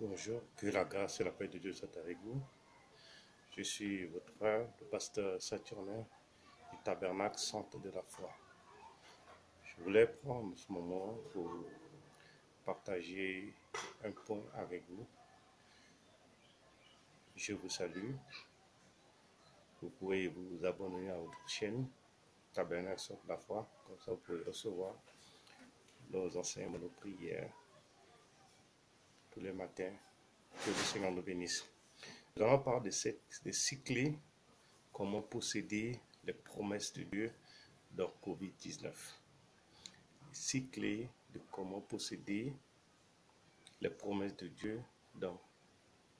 Bonjour, que la grâce et la paix de Dieu soient avec vous. Je suis votre frère, le pasteur Saturnin du Tabernacle Centre de la Foi. Je voulais prendre ce moment pour partager un point avec vous. Je vous salue. Vous pouvez vous abonner à notre chaîne Tabernacle Centre de la Foi. Comme ça, vous pouvez recevoir nos enseignements, nos prières tous les matins. Que le Seigneur nous bénisse. Nous allons parler de 6 clés, comment posséder les promesses de Dieu dans Covid-19. 6 clés de comment posséder les promesses de Dieu dans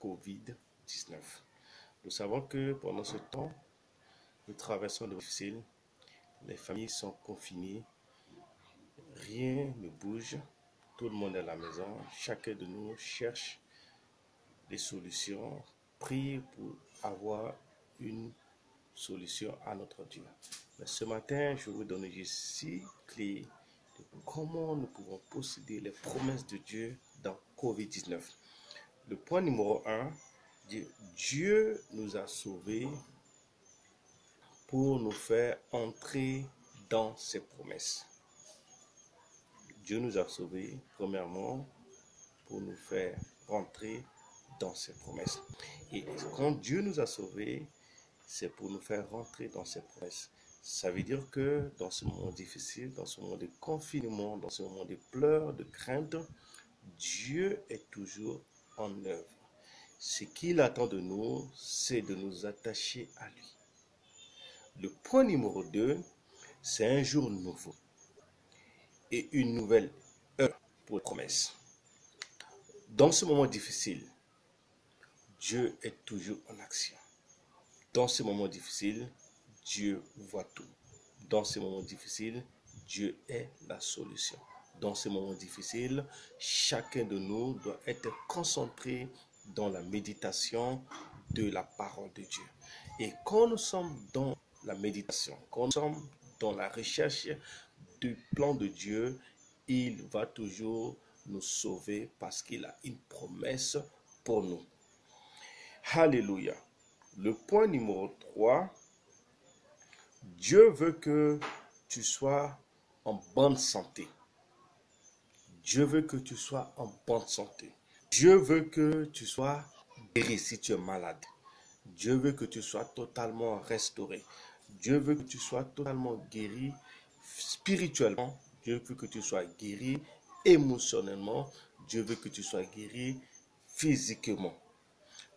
Covid-19. Nous savons que pendant ce temps, nous traversons des moments difficiles, les familles sont confinées, rien ne bouge, tout le monde est à la maison, chacun de nous cherche des solutions, prie pour avoir une solution à notre Dieu. Mais ce matin, je vais vous donner juste 6 clés de comment nous pouvons posséder les promesses de Dieu dans Covid-19. Le point numéro 1, Dieu nous a sauvés pour nous faire entrer dans ses promesses. Dieu nous a sauvés, premièrement, pour nous faire rentrer dans ses promesses. Et quand Dieu nous a sauvés, c'est pour nous faire rentrer dans ses promesses. Ça veut dire que dans ce moment difficile, dans ce moment de confinement, dans ce moment de pleurs, de crainte, Dieu est toujours en œuvre. Ce qu'il attend de nous, c'est de nous attacher à lui. Le point numéro 2, c'est un jour nouveau et une nouvelle heure pour les promesses. Dans ce moment difficile, Dieu est toujours en action. Dans ces moments difficiles, Dieu voit tout. Dans ces moments difficiles, Dieu est la solution. Dans ces moments difficiles, chacun de nous doit être concentré dans la méditation de la parole de Dieu. Et quand nous sommes dans la méditation, quand nous sommes dans la recherche du plan de Dieu, il va toujours nous sauver parce qu'il a une promesse pour nous. Alléluia. Le point numéro 3, Dieu veut que tu sois en bonne santé. Dieu veut que tu sois en bonne santé. Dieu veut que tu sois guéri si tu es malade. Dieu veut que tu sois totalement restauré. Dieu veut que tu sois totalement guéri spirituellement. Dieu veut que tu sois guéri émotionnellement. Dieu veut que tu sois guéri physiquement.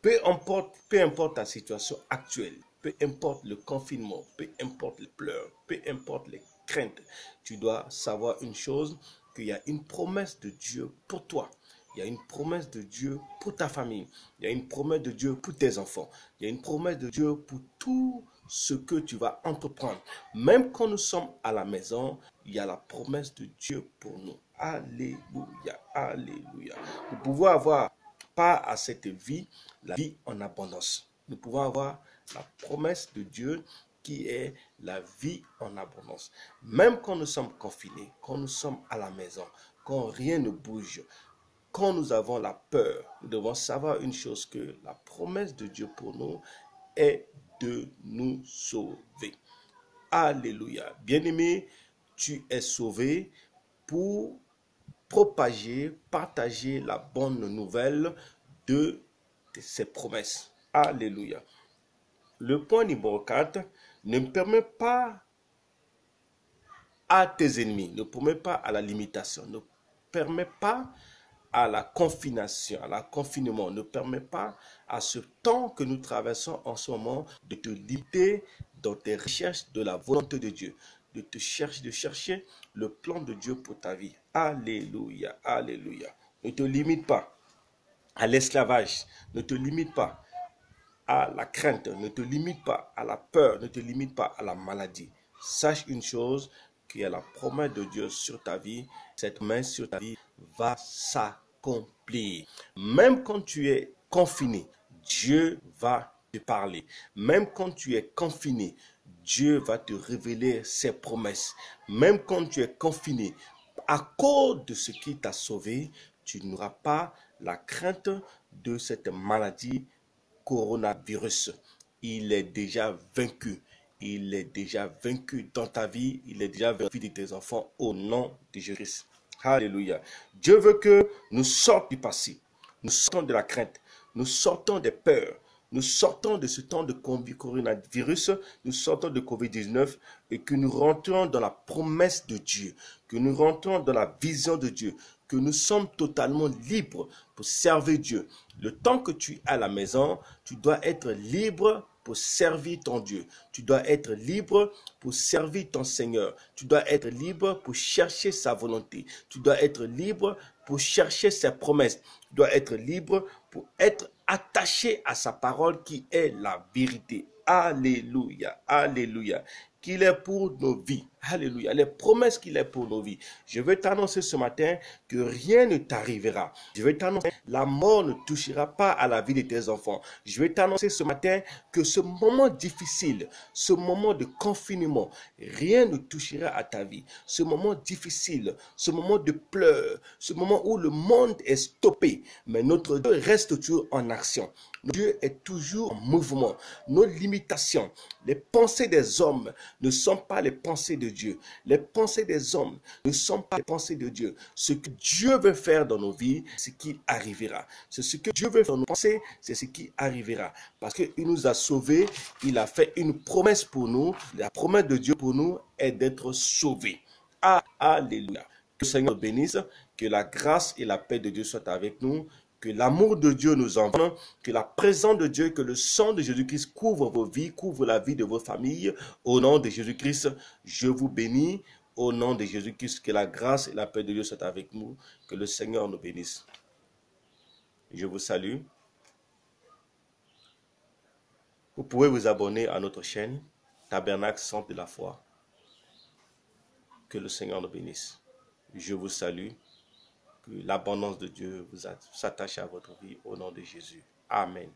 Peu importe ta situation actuelle, peu importe le confinement, peu importe les pleurs, peu importe les craintes, tu dois savoir une chose, qu'il y a une promesse de Dieu pour toi. Il y a une promesse de Dieu pour ta famille. Il y a une promesse de Dieu pour tes enfants. Il y a une promesse de Dieu pour tout ce que tu vas entreprendre. Même quand nous sommes à la maison, il y a la promesse de Dieu pour nous. Alléluia, alléluia. Nous pouvons avoir part à cette vie, la vie en abondance. Nous pouvons avoir la promesse de Dieu qui est la vie en abondance. Même quand nous sommes confinés, quand nous sommes à la maison, quand rien ne bouge, quand nous avons la peur, nous devons savoir une chose, que la promesse de Dieu pour nous est de nous sauver. Alléluia. Bien-aimé, tu es sauvé pour propager, partager la bonne nouvelle de ses promesses. Alléluia. Le point numéro 4, ne permet pas à tes ennemis, ne permet pas à la limitation, ne permet pas à la confinement, ne permet pas à ce temps que nous traversons en ce moment de te limiter dans tes recherches de la volonté de Dieu, de chercher le plan de Dieu pour ta vie. Alléluia, alléluia. Ne te limite pas à l'esclavage, ne te limite pas à la crainte, ne te limite pas à la peur, ne te limite pas à la maladie. Sache une chose, qu'il y a la promesse de Dieu sur ta vie, cette main sur ta vie va s'accomplir. Même quand tu es confiné, Dieu va te parler. Même quand tu es confiné, Dieu va te révéler ses promesses. Même quand tu es confiné, à cause de ce qui t'a sauvé, tu n'auras pas la crainte de cette maladie coronavirus. Il est déjà vaincu. Il est déjà vaincu dans ta vie. Il est déjà vaincu de tes enfants au nom de Jésus-Christ. Alléluia. Dieu veut que nous sortions du passé. Nous sortons de la crainte. Nous sortons des peurs. Nous sortons de ce temps de coronavirus, nous sortons de Covid-19 et que nous rentrons dans la promesse de Dieu, que nous rentrons dans la vision de Dieu, que nous sommes totalement libres pour servir Dieu. Le temps que tu es à la maison, tu dois être libre pour servir ton Dieu. Tu dois être libre pour servir ton Seigneur. Tu dois être libre pour chercher sa volonté. Tu dois être libre pour chercher ses promesses. Tu dois être libre pour être attaché à sa parole qui est la vérité. Alléluia, alléluia. Qu'il est pour nos vies. Alléluia. Les promesses qu'il est pour nos vies. Je vais t'annoncer ce matin que rien ne t'arrivera. Je vais t'annoncer que la mort ne touchera pas à la vie de tes enfants. Je vais t'annoncer ce matin que ce moment difficile, ce moment de confinement, rien ne touchera à ta vie. Ce moment difficile, ce moment de pleurs, ce moment où le monde est stoppé, mais notre Dieu reste toujours en action. Notre Dieu est toujours en mouvement. Nos limitations, les pensées des hommes ne sont pas les pensées de Dieu. Les pensées des hommes ne sont pas les pensées de Dieu. Ce que Dieu veut faire dans nos vies, c'est ce qui arrivera. C'est ce que Dieu veut faire dans nos pensées, c'est ce qui arrivera. Parce qu'il nous a sauvés, il a fait une promesse pour nous. La promesse de Dieu pour nous est d'être sauvés. Alléluia. Que le Seigneur nous bénisse, que la grâce et la paix de Dieu soient avec nous. Que l'amour de Dieu nous envoie, que la présence de Dieu, que le sang de Jésus-Christ couvre vos vies, couvre la vie de vos familles. Au nom de Jésus-Christ, je vous bénis. Au nom de Jésus-Christ, que la grâce et la paix de Dieu soient avec nous. Que le Seigneur nous bénisse. Je vous salue. Vous pouvez vous abonner à notre chaîne, Tabernacle Centre de la Foi. Que le Seigneur nous bénisse. Je vous salue. Que l'abondance de Dieu vous s'attache à votre vie au nom de Jésus. Amen.